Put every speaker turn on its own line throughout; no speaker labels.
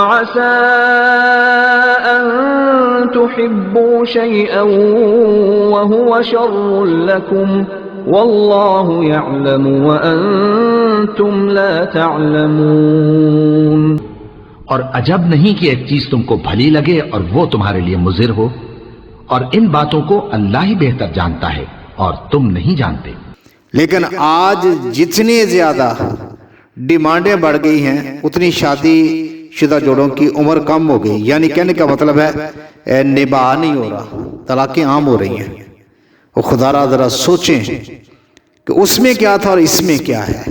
عسى أن تحبوا شيئا وهو شر لكم والله يعلم وأنتم لا تعلمون۔
اور عجب نہیں کہ ایک چیز تم کو بھلی لگے اور وہ تمہارے لیے مضر ہو، اور ان باتوں کو اللہ ہی بہتر جانتا ہے اور تم نہیں جانتے۔
لیکن آج جتنی زیادہ ڈیمانڈیں بڑھ گئی ہیں اتنی شادی شدہ جوڑوں کی عمر کم ہو گئی، یعنی کہنے کا مطلب ہے نباہ نہیں ہو رہا، طلاقیں عام ہو رہی ہیں۔ وہ خدا را ذرا سوچیں کہ اس میں کیا تھا اور اس میں کیا ہے۔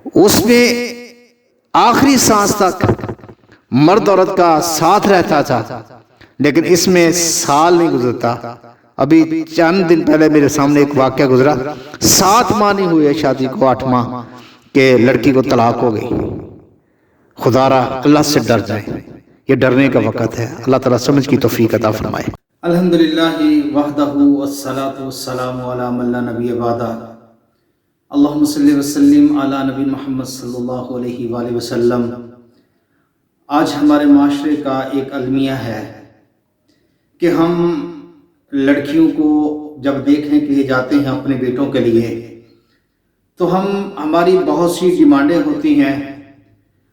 اس میں آخری سانس تک مرد عورت کا ساتھ رہتا تھا، لیکن اس میں سال نہیں گزرتا۔ ابھی چند دن پہلے میرے سامنے ایک واقعہ گزرا، 7 ماہ نہیں ہوئے شادی کو، 8 ماہ کہ لڑکی کو طلاق ہو گئی۔ خدا را اللہ سے ڈر جائیں، یہ ڈرنے کا وقت ہے۔ اللہ تعالیٰ سمجھ کی توفیق عطا فرمائے۔
الحمدللہ وحدہ والصلاة والسلام علی من لا نبی بعدہ، اللہم صلی وسلم علی نبی محمد صلی اللہ علیہ وآلہ وسلم۔ آج ہمارے معاشرے کا ایک المیہ ہے کہ ہم لڑکیوں کو جب دیکھنے کے لیے جاتے ہیں اپنے بیٹوں کے لیے، تو ہماری بہت سی ڈیمانڈیں ہوتی ہیں۔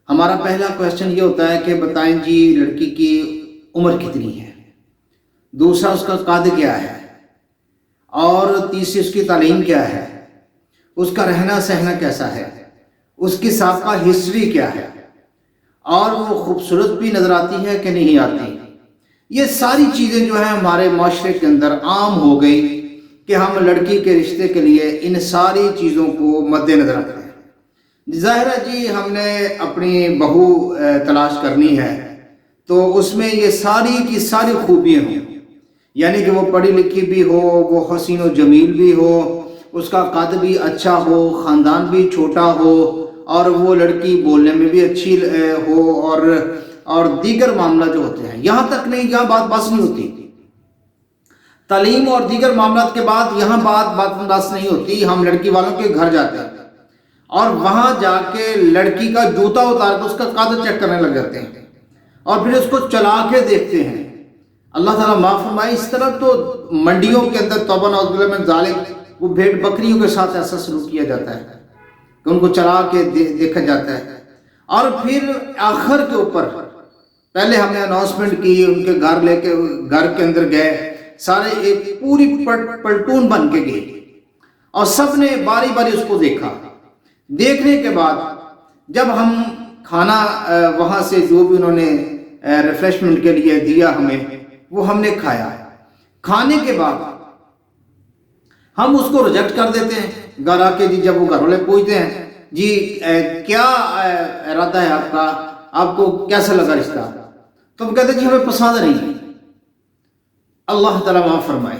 ہمارا پہلا کویسچن یہ ہوتا ہے کہ بتائیں جی لڑکی کی عمر کتنی ہے، دوسرا اس کا قد کیا ہے، اور تیسری اس کی تعلیم کیا ہے، اس کا رہنا سہنا کیسا ہے، اس کی سابقہ ہسٹری کیا ہے، اور وہ خوبصورت بھی نظر آتی ہے کہ نہیں آتی۔ یہ ساری چیزیں جو ہیں ہمارے معاشرے کے اندر عام ہو گئی کہ ہم لڑکی کے رشتے کے لیے ان ساری چیزوں کو مد نظر رکھتے ہیں۔ ظاہر ہے جی ہم نے اپنی بہو تلاش کرنی ہے تو اس میں یہ ساری کی ساری خوبیاں ہوں، یعنی کہ وہ پڑھی لکھی بھی ہو، وہ حسین و جمیل بھی ہو، اس کا قد بھی اچھا ہو، خاندان بھی چھوٹا ہو، اور وہ لڑکی بولنے میں بھی اچھی ہو، اور دیگر معاملہ جو ہوتے ہیں۔ یہاں تک نہیں، یہاں بات بس نہیں ہوتی، تعلیم اور دیگر معاملات کے بعد یہاں بات بس نہیں ہوتی۔ ہم لڑکی والوں کے گھر جاتے ہیں اور وہاں جا کے لڑکی کا جوتا اتار کے اس کا قد چیک کرنے لگ جاتے ہیں، اور پھر اس کو چلا کے دیکھتے ہیں۔ اللہ تعالیٰ معاف فرمائے، اس طرح تو منڈیوں کے اندر توبہ نعوذ باللہ من ذالک وہ بھیڑ بکریوں کے ساتھ ایسا سلوک کیا جاتا ہے کہ ان کو چلا کے دیکھا جاتا ہے۔ اور پھر آخر کے اوپر پہلے ہم نے اناؤنسمنٹ کی، ان کے گھر کے اندر گئے، سارے ایک پوری پلٹون بن کے گئے اور سب نے باری باری اس کو دیکھا۔ دیکھنے کے بعد جب ہم کھانا وہاں سے جو بھی انہوں نے ریفریشمنٹ کے لیے دیا ہمیں، وہ ہم نے کھایا۔ کھانے کے بعد ہم اس کو ریجیکٹ کر دیتے ہیں گھر آ کے۔ جی جب وہ گھر والے پوچھتے ہیں جی کیا ارادہ ہے آپ کا، آپ کو کیسا لگا رشتہ، تو ہم کہتے ہیں جی ہمیں پسند نہیں ہے۔ اللہ تعالیٰ معاف فرمائے،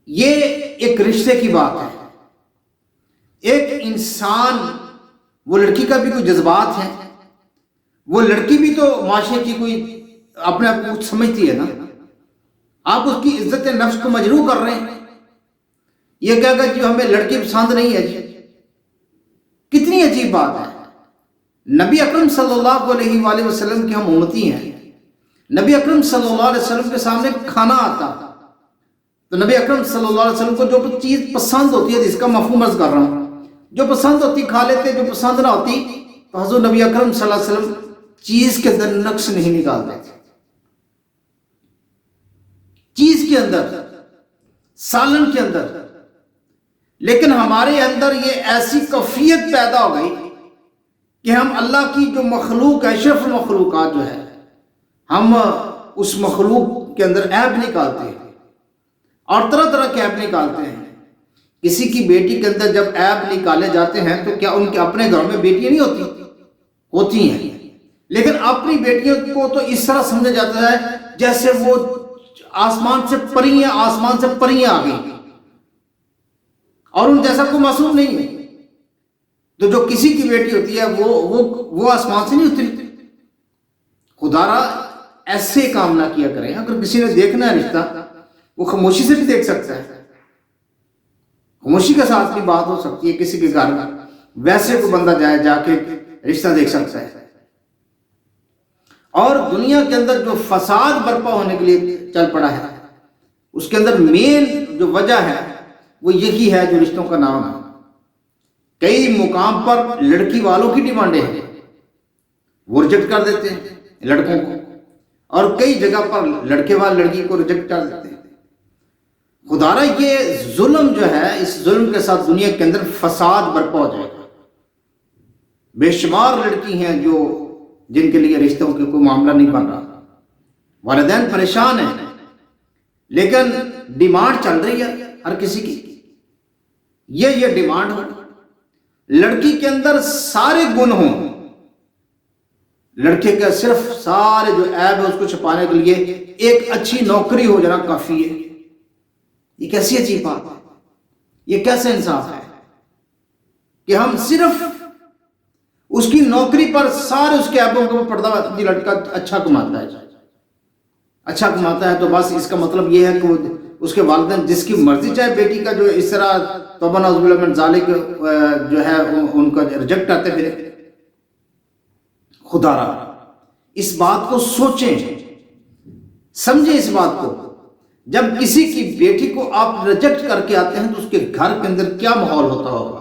یہ ایک رشتے کی بات ہے۔ ایک انسان، وہ لڑکی کا بھی کوئی جذبات ہیں، وہ لڑکی بھی تو معاشرے کی کوئی اپنے آپ کو کچھ سمجھتی ہے نا۔ آپ اس کی عزت نفس کو مجروح کر رہے ہیں۔ یہ کہہ گا جی ہمیں لڑکی پسند نہیں ہے جی، کتنی عجیب بات ہے۔ نبی اکرم صلی اللہ علیہ وآلہ وسلم کی ہم امتی ہیں، نبی اکرم صلی اللہ علیہ وسلم کے سامنے کھانا آتا تو نبی اکرم صلی اللہ علیہ وسلم کو جو چیز پسند ہوتی ہے، جس کا مفہوم عرض کر رہا ہوں، جو پسند ہوتی کھا لیتے، جو پسند نہ ہوتی تو حضور نبی اکرم صلی اللہ علیہ وسلم چیز کے اندر نقص نہیں نکالتے تھے۔ چیز کے اندر، سالن کے اندر، لیکن ہمارے اندر یہ ایسی کیفیت پیدا ہو گئی کہ ہم اللہ کی جو مخلوق ہے، اشرف المخلوقات جو ہے، ہم اس مخلوق کے اندر عیب نکالتے ہیں اور طرح طرح کے عیب نکالتے ہیں۔ کسی کی بیٹی کے اندر جب عیب نکالے جاتے ہیں تو کیا ان کے اپنے گھر میں بیٹیاں نہیں ہوتی ہیں، لیکن اپنی بیٹیوں کو تو اس طرح سمجھا جاتا ہے جیسے وہ آسمان سے پریاں آ گئی اور ان جیسا کوئی معصوم نہیں ہے۔ تو جو کسی کی بیٹی ہوتی ہے وہ آسمان سے نہیں اتری۔ خدا را ایسے کام نہ کیا کریں۔ اگر کسی نے دیکھنا ہے رشتہ، وہ خاموشی سے بھی دیکھ سکتا ہے، خاموشی کے ساتھ بھی بات ہو سکتی ہے۔ کسی کے گھر ویسے کوئی بندہ جا کے رشتہ دیکھ سکتا ہے، اور دنیا کے اندر جو فساد برپا ہونے کے لیے چل پڑا ہے، اس کے اندر مین جو وجہ ہے وہ یہی ہے جو رشتوں کا نام ہے۔ کئی مقام پر لڑکی والوں کی ڈیمانڈیں ہیں، وہ ریجیکٹ کر دیتے ہیں لڑکوں کو، اور کئی جگہ پر لڑکے والے لڑکی کو ریجیکٹ کر دیتے ہیں۔ خدا را یہ ظلم جو ہے، اس ظلم کے ساتھ دنیا کے اندر فساد برپا ہو جائے گا۔ بے شمار لڑکی ہیں جو جن کے لیے رشتوں کے کوئی معاملہ نہیں بن رہا، والدین پریشان ہیں، لیکن ڈیمانڈ چل رہی ہے ہر کسی کی، یہ ڈیمانڈ ہو، لڑکی کے اندر سارے گن ہوں، لڑکے کا صرف سارے جو عیب ہے اس کو چھپانے کے لیے ایک اچھی نوکری ہو جانا کافی ہے۔ یہ کیسی عجیب بات ہے، یہ کیسا انصاف ہے کہ ہم صرف اس کی نوکری پر سارے اس کے عیبوں کو پردہ، یہ لڑکا اچھا کماتا ہے، اچھا کماتا ہے تو بس اس کا مطلب یہ ہے کہ وہ اس کے والدین جس کی مرضی چاہے بیٹی کا جو اس طرح توبہ نعوذ باللہ من ذالک جو ہے ان کا ریجیکٹ کرتے پھرے۔ خدا را اس بات کو سوچیں، سمجھیں اس بات کو، جب کسی کی بیٹی کو آپ ریجیکٹ کر کے آتے ہیں تو اس کے گھر کے اندر کیا ماحول ہوتا ہوگا،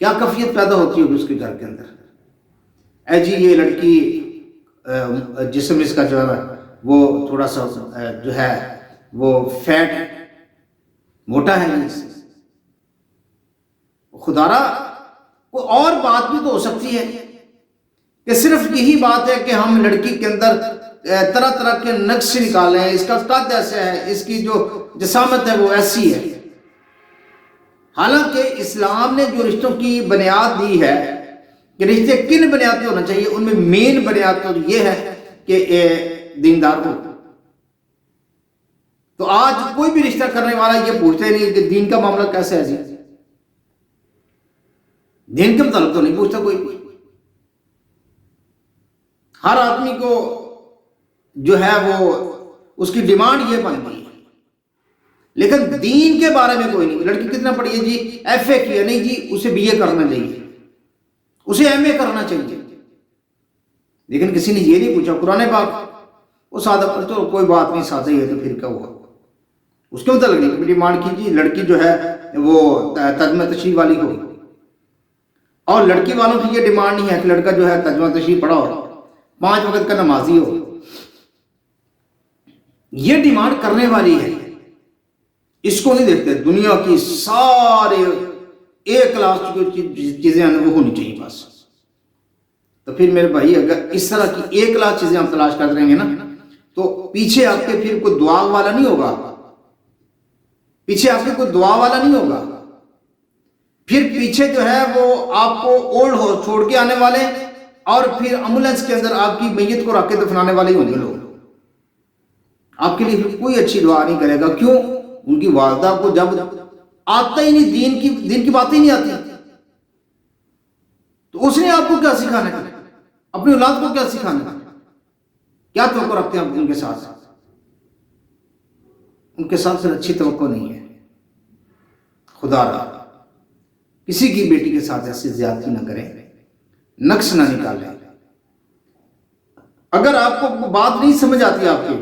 کیا کیفیت پیدا ہوتی ہوگی اس کے گھر کے اندر۔ اے جی یہ لڑکی جسم اس کا جو ہے وہ تھوڑا سا جو ہے وہ فیٹ موٹا ہے، خدا را کوئی اور بات بھی تو ہو سکتی ہے کہ صرف یہی بات ہے کہ ہم لڑکی کے اندر طرح طرح کے نقش نکالیں، اس کا قد ایسا ہے، اس کی جو جسامت ہے وہ ایسی ہے۔ حالانکہ اسلام نے جو رشتوں کی بنیاد دی ہے کہ رشتے کن بنیاد پہ ہونا چاہیے، ان میں مین بنیاد تو یہ ہے کہ دیندار ہو۔ تو آج کوئی بھی رشتہ کرنے والا یہ پوچھتے نہیں کہ دین کا معاملہ کیسا ہے، دین کے متعلق تو نہیں پوچھتا کوئی بھی۔ ہر آدمی کو جو ہے وہ اس کی ڈیمانڈ یہ بن گئی ہے، لیکن دین کے بارے میں کوئی نہیں۔ لڑکی کتنا پڑھی ہے جی، ایف اے کیا، نہیں جی اسے بی اے کرنا چاہیے، اسے ایم اے کرنا چاہیے، لیکن کسی نے یہ نہیں پوچھا قرآن پاک وہ سادہ تو کوئی بات نہیں، سادہ ہی ہے تو پھر کیا ہوا، اس کے متعلق نہیں ڈیمانڈ کی جی لڑکی جو ہے وہ ترجمہ تشریح والی ہو، اور لڑکی والوں کی یہ ڈیمانڈ نہیں ہے کہ لڑکا جو ہے ترجمہ تشریح پڑھا ہو، 5 وقت کا نمازی ہو۔ یہ ڈیمانڈ کرنے والی ہے، اس کو نہیں دیکھتے۔ دنیا کی سارے ایک کلاس کی چیزیں وہ ہونی چاہیے بس۔ تو پھر میرے بھائی اگر اس طرح کی ایک کلاس چیزیں ہم تلاش کر رہے ہیں نا تو پیچھے آپ کے پھر کوئی دعا والا نہیں ہوگا، پیچھے آپ کے کوئی دعا والا نہیں ہوگا، پھر پیچھے جو ہے وہ آپ کو اولڈ ہو چھوڑ کے آنے والے، اور پھر ایمبولینس کے اندر آپ کی میت کو رکھ کے دفنانے والے ہوں گے لوگ۔ آپ کے لیے کوئی اچھی دعا نہیں کرے گا، کیوں؟ ان کی والدہ کو جب آتا ہی نہیں، دین کی باتیں ہی نہیں آتی، تو اس نے آپ کو کیا سکھانا ہے، اپنی اولاد کو کیا سکھانا ہے؟ کیا توقع رکھتے ہیں آپ ان کے ساتھ؟ ان کے ساتھ پھر اچھی توقع نہیں ہے۔ خدا را کسی کی بیٹی کے ساتھ ایسی زیادتی نہ کریں، نقص نہ نکالیں۔ اگر آپ کو بات نہیں سمجھ آتی آپ کی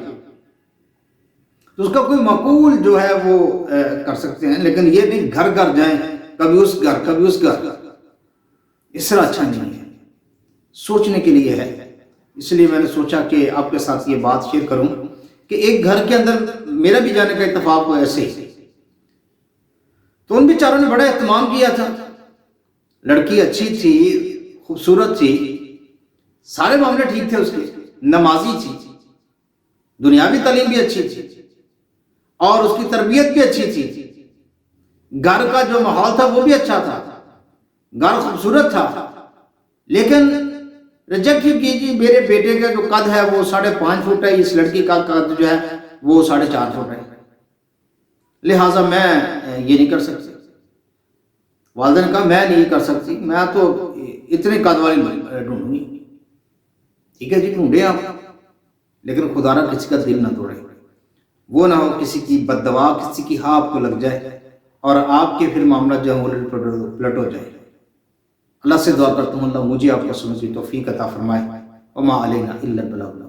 تو اس کا کوئی معقول جو ہے وہ کر سکتے ہیں، لیکن یہ نہیں گھر گھر جائیں، کبھی اس گھر کبھی اس گھر، اس طرح اچھا نہیں ہے، سوچنے کے لیے ہے۔ اس لیے میں نے سوچا کہ آپ کے ساتھ یہ بات شیئر کروں کہ ایک گھر کے اندر میرا بھی جانے کا اتفاق ہوا ایسے ہی، تو ان بیچاروں نے بڑا اہتمام کیا تھا، لڑکی اچھی تھی، خوبصورت تھی، سارے معاملے ٹھیک تھے، اس کے نمازی تھی، دنیاوی تعلیم بھی اچھی تھی، اور اس کی تربیت بھی اچھی تھی، گھر کا جو ماحول تھا وہ بھی اچھا تھا، گھر خوبصورت تھا، لیکن ریجیکٹ ہی کیجیے۔ میرے بیٹے کا جو قد ہے وہ 5.5 فٹ ہے، اس لڑکی کا قد جو ہے وہ 4.5 فٹ ہے، لہٰذا میں یہ نہیں کر سکتی۔ والدہ نے کہا میں نہیں کر سکتی، میں تو اتنے قد والی ڈھونڈوں گی۔ ٹھیک ہے جی، ڈھونڈے آپ، لیکن خدا را کسی کا دل نہ توڑے، وہ نہ ہو کسی کی بد دعا کسی کی ہاں آپ کو لگ جائے اور آپ کے پھر معاملہ جو ہے وہ پلٹ ہو جائے۔ اللہ سے دعا کرتا ہوں اللہ مجھے آپ کو سمجھ کی توفیق عطا فرمائے۔ وما علینا الا البلاغ۔